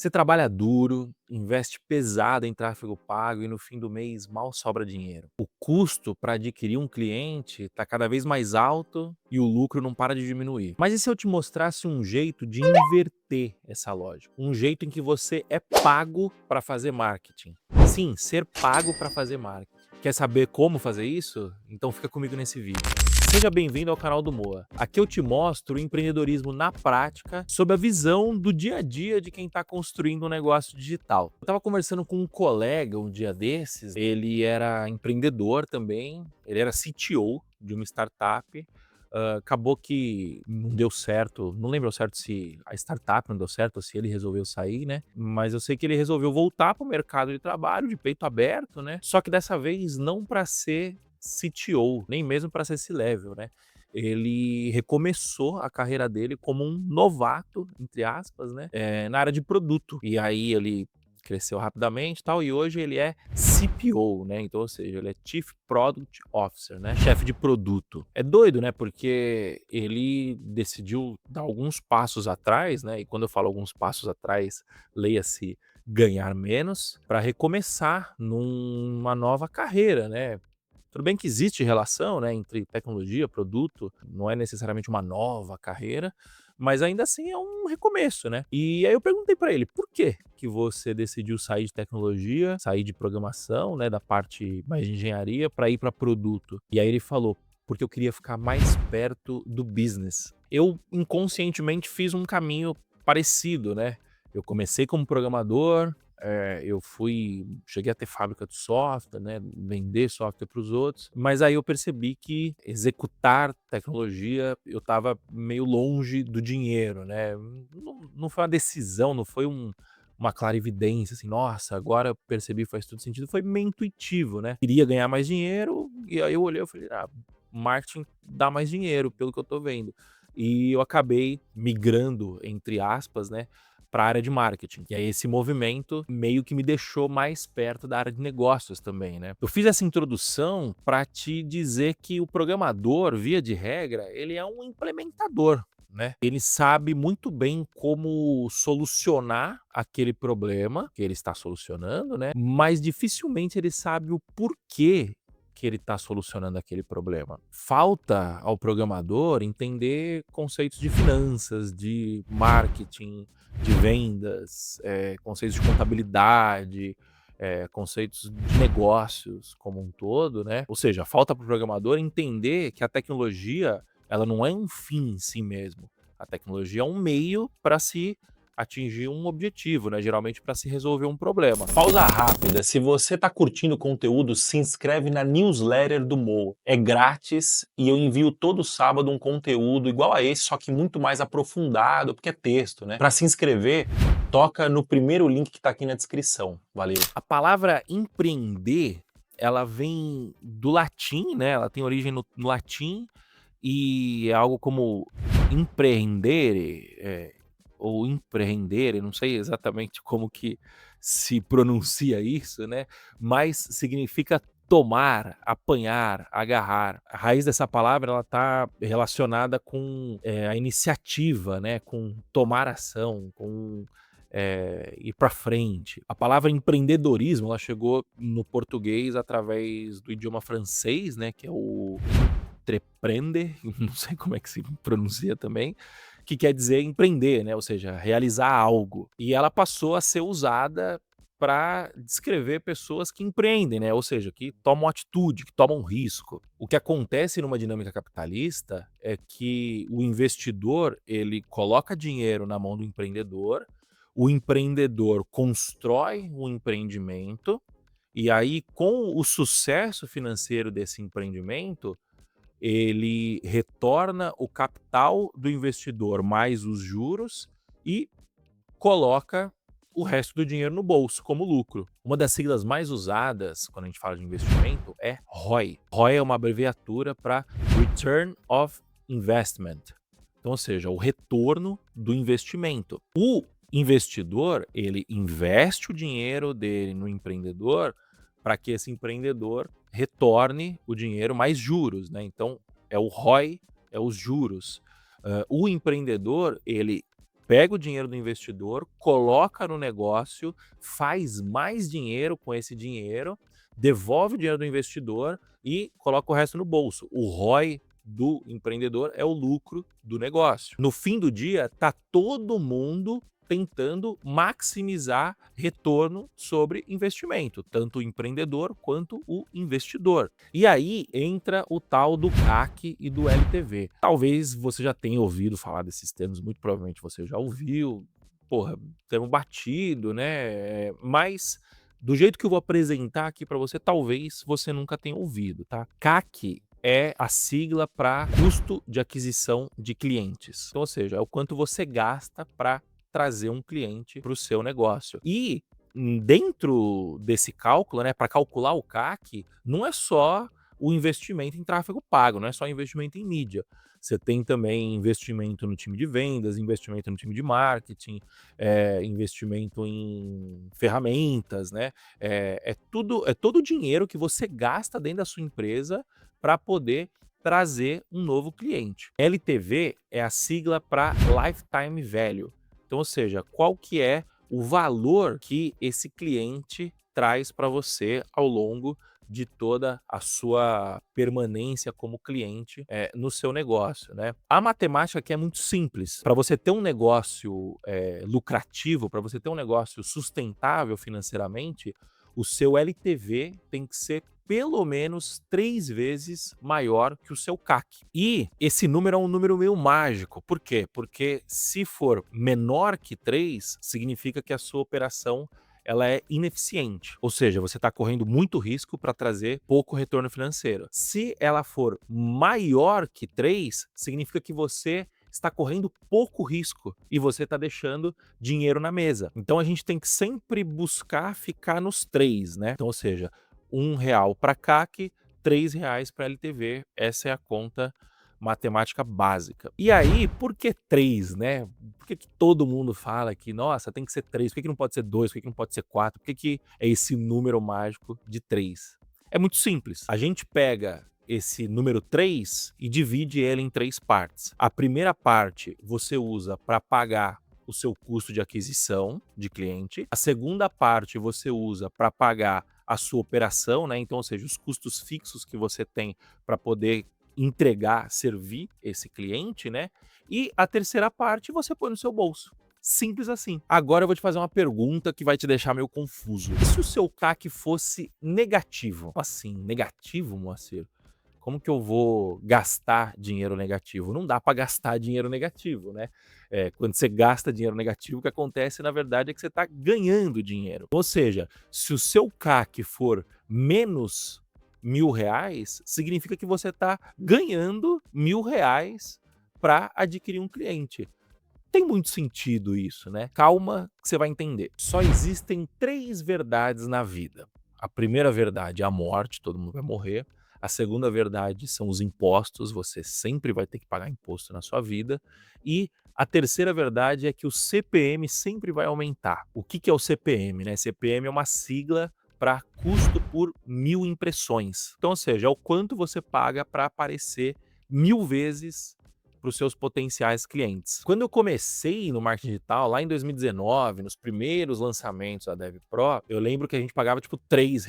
Você trabalha duro, investe pesado em tráfego pago e no fim do mês mal sobra dinheiro. O custo para adquirir um cliente está cada vez mais alto e o lucro não para de diminuir. Mas e se eu te mostrasse um jeito de inverter essa lógica? Um jeito em que você é pago para fazer marketing. Sim, ser pago para fazer marketing. Quer saber como fazer isso? Então fica comigo nesse vídeo. Seja bem-vindo ao canal do Moa. Aqui eu te mostro o empreendedorismo na prática, sob a visão do dia a dia de quem está construindo um negócio digital. Eu estava conversando com um colega um dia desses, ele era empreendedor também, ele era CTO de uma startup. Acabou que não deu certo, não lembro ao certo se a startup não deu certo ou se ele resolveu sair, né? Mas eu sei que ele resolveu voltar para o mercado de trabalho de peito aberto, né? Só que dessa vez não para ser CTO, nem mesmo para ser C-level, né? Ele recomeçou a carreira dele como um novato, entre aspas, né? Na área de produto. E aí ele cresceu rapidamente e tal, e hoje ele é CPO, né? Então, ou seja, ele é Chief Product Officer, né? Chefe de produto. É doido, né? Porque ele decidiu dar alguns passos atrás, né? E quando eu falo alguns passos atrás, leia-se ganhar menos, para recomeçar numa nova carreira, né? Tudo bem que existe relação, né, entre tecnologia, produto, não é necessariamente uma nova carreira, mas ainda assim é um recomeço, né. E aí eu perguntei para ele: "Por que você decidiu sair de tecnologia, sair de programação, né, da parte mais de engenharia para ir para produto?". E aí ele falou: "Porque eu queria ficar mais perto do business". Eu inconscientemente fiz um caminho parecido, né. Eu comecei como programador, eu cheguei a ter fábrica de software, né, vender software para os outros, mas aí eu percebi que executar tecnologia, eu estava meio longe do dinheiro, né. Não foi uma decisão, não foi uma clarividência, assim: "Nossa, agora eu percebi, faz todo sentido", foi meio intuitivo, né. Queria ganhar mais dinheiro, e aí eu olhei, eu falei: "Ah, marketing dá mais dinheiro, pelo que eu tô vendo". E eu acabei "migrando", entre aspas, né, para a área de marketing. E aí esse movimento meio que me deixou mais perto da área de negócios também, né. Eu fiz essa introdução para te dizer que o programador, via de regra, ele é um implementador, né. Ele sabe muito bem como solucionar aquele problema que ele está solucionando, né, mas dificilmente ele sabe o porquê que ele está solucionando aquele problema. Falta ao programador entender conceitos de finanças, de marketing, de vendas, conceitos de contabilidade, conceitos de negócios como um todo, né. Ou seja, falta para o programador entender que a tecnologia, ela não é um fim em si mesmo. A tecnologia é um meio para se atingir um objetivo, né, geralmente para se resolver um problema. Pausa rápida. Se você está curtindo o conteúdo, se inscreve na newsletter do Mo. É grátis e eu envio todo sábado um conteúdo igual a esse, só que muito mais aprofundado, porque é texto, né? Para se inscrever, toca no primeiro link que está aqui na descrição. Valeu. A palavra empreender, ela vem do latim, né, ela tem origem no latim e é algo como empreendere, ou empreendere, não sei exatamente como que se pronuncia isso, né, mas significa tomar, apanhar, agarrar. A raiz dessa palavra, ela tá relacionada com, a iniciativa, né, com tomar ação, com, ir para frente. A palavra empreendedorismo, ela chegou no português através do idioma francês, né, que é o entreprendre, não sei como é que se pronuncia também, que quer dizer empreender, né, ou seja, realizar algo. E ela passou a ser usada para descrever pessoas que empreendem, né, ou seja, que tomam atitude, que tomam risco. O que acontece numa dinâmica capitalista é que o investidor, ele coloca dinheiro na mão do empreendedor, o empreendedor constrói um empreendimento, e aí com o sucesso financeiro desse empreendimento, ele retorna o capital do investidor mais os juros e coloca o resto do dinheiro no bolso como lucro. Uma das siglas mais usadas quando a gente fala de investimento é ROI. ROI é uma abreviatura para Return of Investment. Então, ou seja, o retorno do investimento. O investidor, ele investe o dinheiro dele no empreendedor para que esse empreendedor retorne o dinheiro mais juros, né? Então, é o ROI, é os juros. O empreendedor, ele pega o dinheiro do investidor, coloca no negócio, faz mais dinheiro com esse dinheiro, devolve o dinheiro do investidor e coloca o resto no bolso. O ROI do empreendedor é o lucro do negócio. No fim do dia, tá todo mundo tentando maximizar retorno sobre investimento, tanto o empreendedor quanto o investidor. E aí entra o tal do CAC e do LTV. Talvez você já tenha ouvido falar desses termos, muito provavelmente você já ouviu. Porra, termo batido, né? Mas do jeito que eu vou apresentar aqui para você, talvez você nunca tenha ouvido, tá? CAC é a sigla para custo de aquisição de clientes. Então, ou seja, é o quanto você gasta para trazer um cliente para o seu negócio. E dentro desse cálculo, né, para calcular o CAC, não é só o investimento em tráfego pago, não é só investimento em mídia. Você tem também investimento no time de vendas, investimento no time de marketing, investimento em ferramentas, né? É todo o dinheiro que você gasta dentro da sua empresa para poder trazer um novo cliente. LTV é a sigla para Lifetime Value. Então, ou seja, qual que é o valor que esse cliente traz para você ao longo de toda a sua permanência como cliente no seu negócio, né? A matemática aqui é muito simples. Para você ter um negócio lucrativo, para você ter um negócio sustentável financeiramente, o seu LTV tem que ser pelo menos 3 vezes maior que o seu CAC. E esse número é um número meio mágico. Por quê? Porque se for menor que 3, significa que a sua operação ela é ineficiente. Ou seja, você está correndo muito risco para trazer pouco retorno financeiro. Se ela for maior que 3, significa que você está correndo pouco risco e você está deixando dinheiro na mesa. Então a gente tem que sempre buscar ficar nos 3, né? Então, ou seja, R$ 1 para CAC, R$ 3 para LTV. Essa é a conta matemática básica. E aí, por que 3, né? Por que todo mundo fala que, nossa, tem que ser 3? Por que não pode ser 2? Por que não pode ser 4? Por que é esse número mágico de 3? É muito simples. A gente pega esse número 3 e divide ele em 3 partes. A primeira parte você usa para pagar o seu custo de aquisição de cliente. A segunda parte você usa para pagar a sua operação, né? Então, ou seja, os custos fixos que você tem para poder entregar, servir esse cliente, né? E a terceira parte você põe no seu bolso. Simples assim. Agora eu vou te fazer uma pergunta que vai te deixar meio confuso. E se o seu CAC fosse negativo? Como assim, negativo, Moacir? Como que eu vou gastar dinheiro negativo? Não dá para gastar dinheiro negativo, né? Quando você gasta dinheiro negativo, o que acontece, na verdade, é que você está ganhando dinheiro. Ou seja, se o seu CAC for menos R$ 1.000, significa que você está ganhando R$ 1.000 para adquirir um cliente. Tem muito sentido isso, né? Calma que você vai entender. Só existem 3 verdades na vida. A primeira verdade é a morte, todo mundo vai morrer. A segunda verdade são os impostos, você sempre vai ter que pagar imposto na sua vida. E a terceira verdade é que o CPM sempre vai aumentar. O que é o CPM, né? CPM é uma sigla para custo por 1.000 impressões. Então, ou seja, é o quanto você paga para aparecer 1.000 vezes para os seus potenciais clientes. Quando eu comecei no marketing digital, lá em 2019, nos primeiros lançamentos da DevPro, eu lembro que a gente pagava tipo R$ 3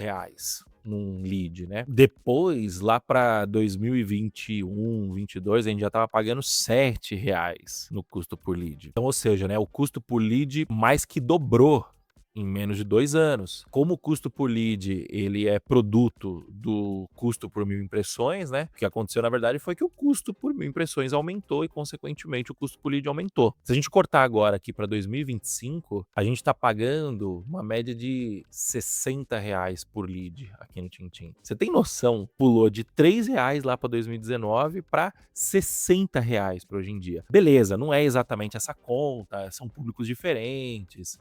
num lead, né? Depois, lá para 2021, 22, a gente já estava pagando R$ 7 no custo por lead. Então, ou seja, né, o custo por lead mais que dobrou em menos de 2 anos. Como o custo por lead ele é produto do custo por 1.000 impressões, né? O que aconteceu, na verdade, foi que o custo por 1.000 impressões aumentou e, consequentemente, o custo por lead aumentou. Se a gente cortar agora aqui para 2025, a gente está pagando uma média de R$ 60 por lead aqui no Tintim. Você tem noção? Pulou de R$ 3 lá para 2019 para R$ 60 para hoje em dia. Beleza, não é exatamente essa conta, são públicos diferentes.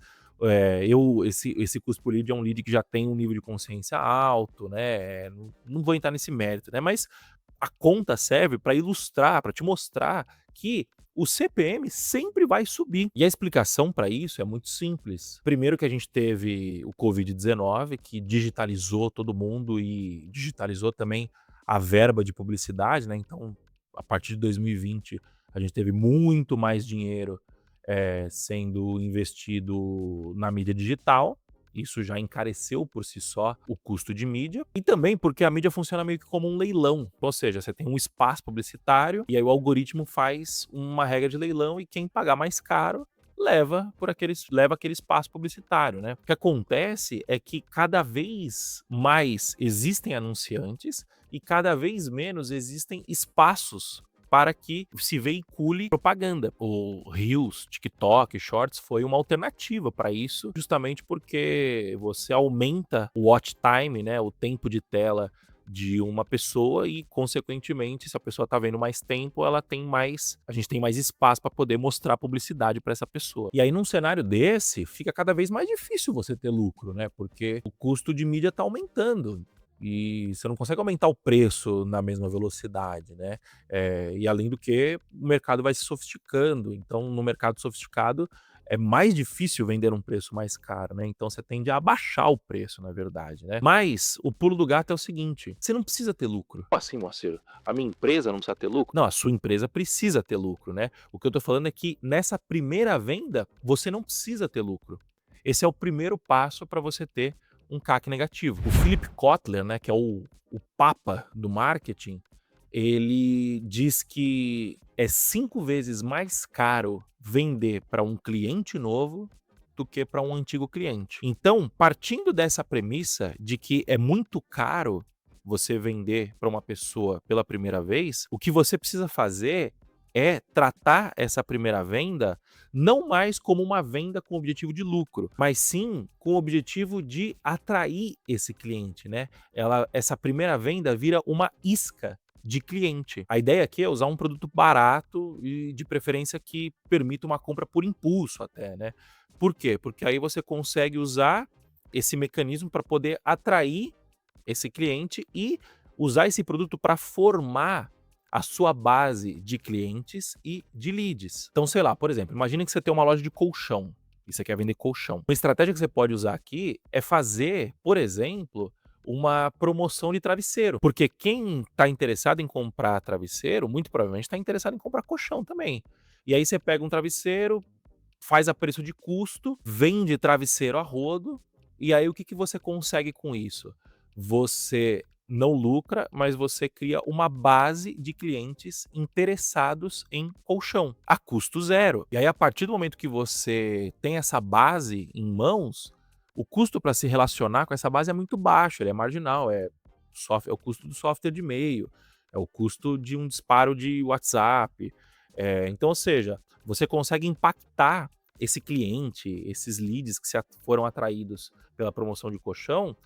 Esse custo por lead é um lead que já tem um nível de consciência alto, né? Não vou entrar nesse mérito, né? Mas a conta serve para ilustrar, para te mostrar que o CPM sempre vai subir. E a explicação para isso é muito simples. Primeiro que a gente teve o Covid-19, que digitalizou todo mundo e digitalizou também a verba de publicidade, né? Então, a partir de 2020, a gente teve muito mais dinheiro sendo investido na mídia digital. Isso já encareceu por si só o custo de mídia. E também porque a mídia funciona meio que como um leilão. Ou seja, você tem um espaço publicitário e aí o algoritmo faz uma regra de leilão e quem pagar mais caro leva aquele espaço publicitário, né? O que acontece é que cada vez mais existem anunciantes e cada vez menos existem espaços para que se veicule propaganda. O Reels, TikTok, Shorts foi uma alternativa para isso, justamente porque você aumenta o watch time, né, o tempo de tela de uma pessoa e, consequentemente, se a pessoa está vendo mais tempo, a gente tem mais espaço para poder mostrar publicidade para essa pessoa. E aí, num cenário desse, fica cada vez mais difícil você ter lucro, né? Porque o custo de mídia está aumentando. E você não consegue aumentar o preço na mesma velocidade, né? E além do que, o mercado vai se sofisticando. Então, no mercado sofisticado, é mais difícil vender um preço mais caro, né? Então você tende a abaixar o preço, na verdade, né? Mas o pulo do gato é o seguinte: você não precisa ter lucro. Como assim, Moacir? A minha empresa não precisa ter lucro? Não, a sua empresa precisa ter lucro, né? O que eu tô falando é que nessa primeira venda, você não precisa ter lucro. Esse é o primeiro passo para você ter um CAC negativo. O Philip Kotler, né, que é o papa do marketing, ele diz que é 5 vezes mais caro vender para um cliente novo do que para um antigo cliente. Então, partindo dessa premissa de que é muito caro você vender para uma pessoa pela primeira vez, o que você precisa fazer é tratar essa primeira venda não mais como uma venda com objetivo de lucro, mas sim com o objetivo de atrair esse cliente, né? Essa primeira venda vira uma isca de cliente. A ideia aqui é usar um produto barato e de preferência que permita uma compra por impulso até, né? Por quê? Porque aí você consegue usar esse mecanismo para poder atrair esse cliente e usar esse produto para formar a sua base de clientes e de leads. Então, sei lá, por exemplo, imagine que você tem uma loja de colchão e você quer vender colchão. Uma estratégia que você pode usar aqui é fazer, por exemplo, uma promoção de travesseiro, porque quem está interessado em comprar travesseiro, muito provavelmente está interessado em comprar colchão também. E aí você pega um travesseiro, faz a preço de custo, vende travesseiro a rodo, e aí o que você consegue com isso? Você não lucra, mas você cria uma base de clientes interessados em colchão, a custo zero. E aí, a partir do momento que você tem essa base em mãos, o custo para se relacionar com essa base é muito baixo, ele é marginal, é o custo do software de e-mail, é o custo de um disparo de WhatsApp. Então, ou seja, você consegue impactar esse cliente, esses leads que foram atraídos pela promoção de colchão,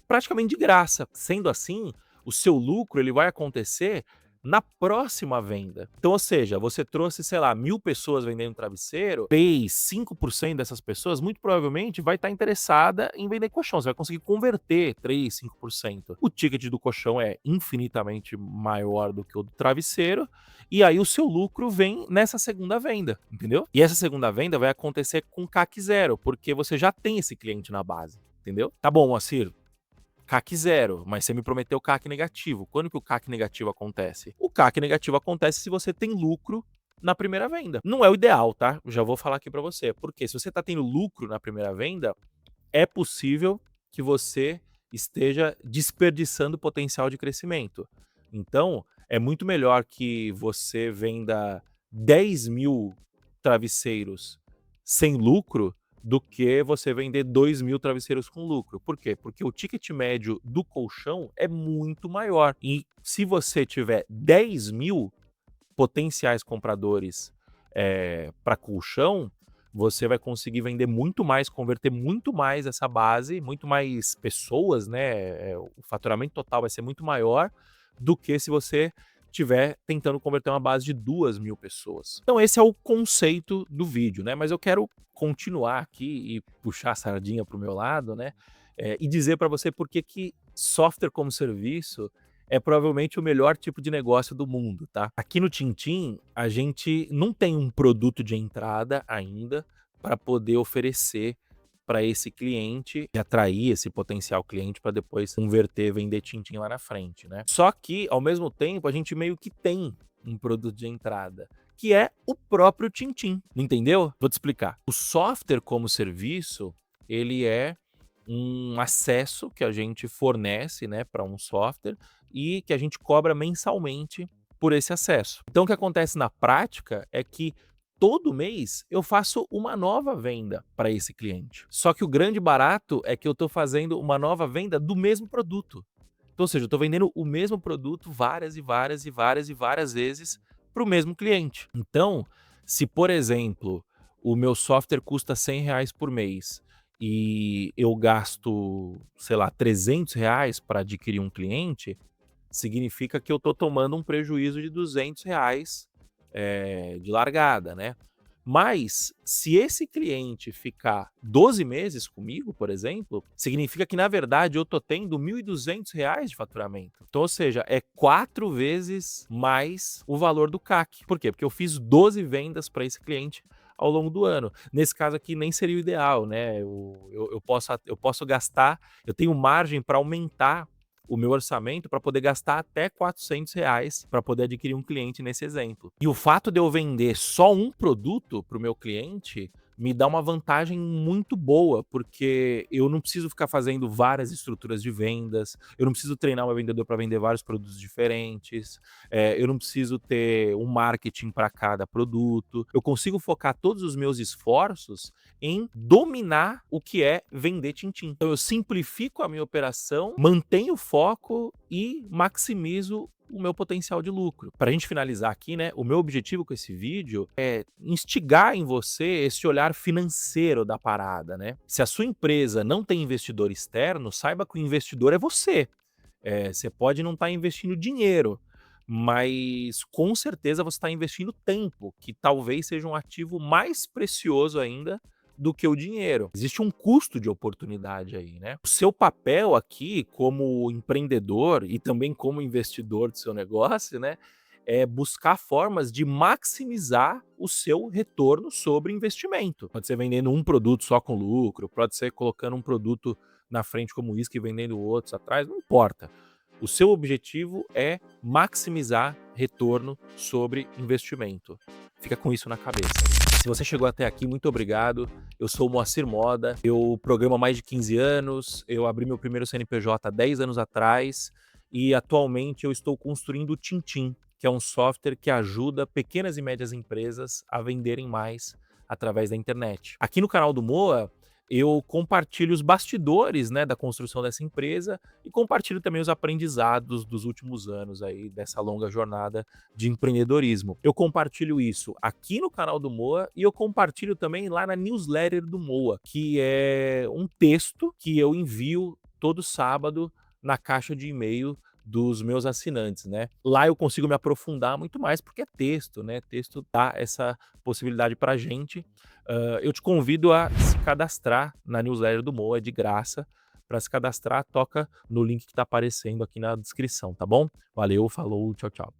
praticamente de graça. Sendo assim, o seu lucro ele vai acontecer na próxima venda. Então, ou seja, você trouxe, sei lá, 1.000 pessoas vendendo travesseiro, 3, 5% dessas pessoas muito provavelmente vai estar interessada em vender colchão. Você vai conseguir converter 3, 5%. O ticket do colchão é infinitamente maior do que o do travesseiro, e aí o seu lucro vem nessa segunda venda, entendeu? E essa segunda venda vai acontecer com CAC zero, porque você já tem esse cliente na base, entendeu? Tá bom, Moacir, CAC zero, mas você me prometeu CAC negativo. Quando que o CAC negativo acontece? O CAC negativo acontece se você tem lucro na primeira venda. Não é o ideal, tá? Já vou falar aqui para você. Porque se você está tendo lucro na primeira venda, é possível que você esteja desperdiçando potencial de crescimento. Então, é muito melhor que você venda 10.000 travesseiros sem lucro do que você vender 2.000 travesseiros com lucro. Por quê? Porque o ticket médio do colchão é muito maior. E se você tiver 10.000 potenciais compradores para colchão, você vai conseguir vender muito mais, converter muito mais essa base, muito mais pessoas, né? O faturamento total vai ser muito maior do que se você estiver tentando converter uma base de 2.000 pessoas. Então esse é o conceito do vídeo, né? Mas eu quero continuar aqui e puxar a sardinha para o meu lado, né? E dizer para você por que software como serviço é provavelmente o melhor tipo de negócio do mundo, tá? Aqui no Tintim, a gente não tem um produto de entrada ainda para poder oferecer para esse cliente e atrair esse potencial cliente para depois converter, vender Tintim lá na frente, né? Só que, ao mesmo tempo, a gente meio que tem um produto de entrada, que é o próprio Tintim, entendeu? Vou te explicar. O software como serviço, ele é um acesso que a gente fornece, né, para um software e que a gente cobra mensalmente por esse acesso. Então o que acontece na prática é que todo mês eu faço uma nova venda para esse cliente. Só que o grande barato é que eu estou fazendo uma nova venda do mesmo produto. Então, ou seja, eu estou vendendo o mesmo produto várias e várias e várias e várias vezes para o mesmo cliente. Então, se por exemplo, o meu software custa R$ 100 por mês e eu gasto, sei lá, R$ 300 para adquirir um cliente, significa que eu estou tomando um prejuízo de R$ 200 de largada, né? Mas, se esse cliente ficar 12 meses comigo, por exemplo, significa que, na verdade, eu estou tendo R$ 1.200 de faturamento. Então, ou seja, é 4 vezes mais o valor do CAC. Por quê? Porque eu fiz 12 vendas para esse cliente ao longo do ano. Nesse caso aqui, nem seria o ideal, né? Eu posso gastar, eu tenho margem para aumentar o meu orçamento para poder gastar até R$ 400 para poder adquirir um cliente nesse exemplo. E o fato de eu vender só um produto para o meu cliente me dá uma vantagem muito boa, porque eu não preciso ficar fazendo várias estruturas de vendas, eu não preciso treinar um vendedor para vender vários produtos diferentes, eu não preciso ter um marketing para cada produto, eu consigo focar todos os meus esforços em dominar o que é vender Tintim. Então eu simplifico a minha operação, mantenho o foco e maximizo o meu potencial de lucro. Para a gente finalizar aqui, né, o meu objetivo com esse vídeo é instigar em você esse olhar financeiro da parada, né? Se a sua empresa não tem investidor externo, saiba que o investidor é você. Você pode não estar investindo dinheiro, mas com certeza você está investindo tempo, que talvez seja um ativo mais precioso ainda do que o dinheiro. Existe um custo de oportunidade aí, né? O seu papel aqui como empreendedor e também como investidor do seu negócio, né, é buscar formas de maximizar o seu retorno sobre investimento. Pode ser vendendo um produto só com lucro, pode ser colocando um produto na frente como uísque e vendendo outros atrás, não importa. O seu objetivo é maximizar retorno sobre investimento. Fica com isso na cabeça. Se você chegou até aqui, muito obrigado. Eu sou o Moacir Moda, eu programo há mais de 15 anos, eu abri meu primeiro CNPJ há 10 anos atrás e atualmente eu estou construindo o Tintim, que é um software que ajuda pequenas e médias empresas a venderem mais através da internet. Aqui no canal do Moa, eu compartilho os bastidores, né, da construção dessa empresa e compartilho também os aprendizados dos últimos anos aí dessa longa jornada de empreendedorismo. Eu compartilho isso aqui no canal do Moa e eu compartilho também lá na newsletter do Moa, que é um texto que eu envio todo sábado na caixa de e-mail dos meus assinantes, né? Lá eu consigo me aprofundar muito mais porque é texto, né? Texto dá essa possibilidade pra gente. Eu te convido a se cadastrar na newsletter do Moa, é de graça. Para se cadastrar, toca no link que tá aparecendo aqui na descrição, tá bom? Valeu, falou, tchau, tchau.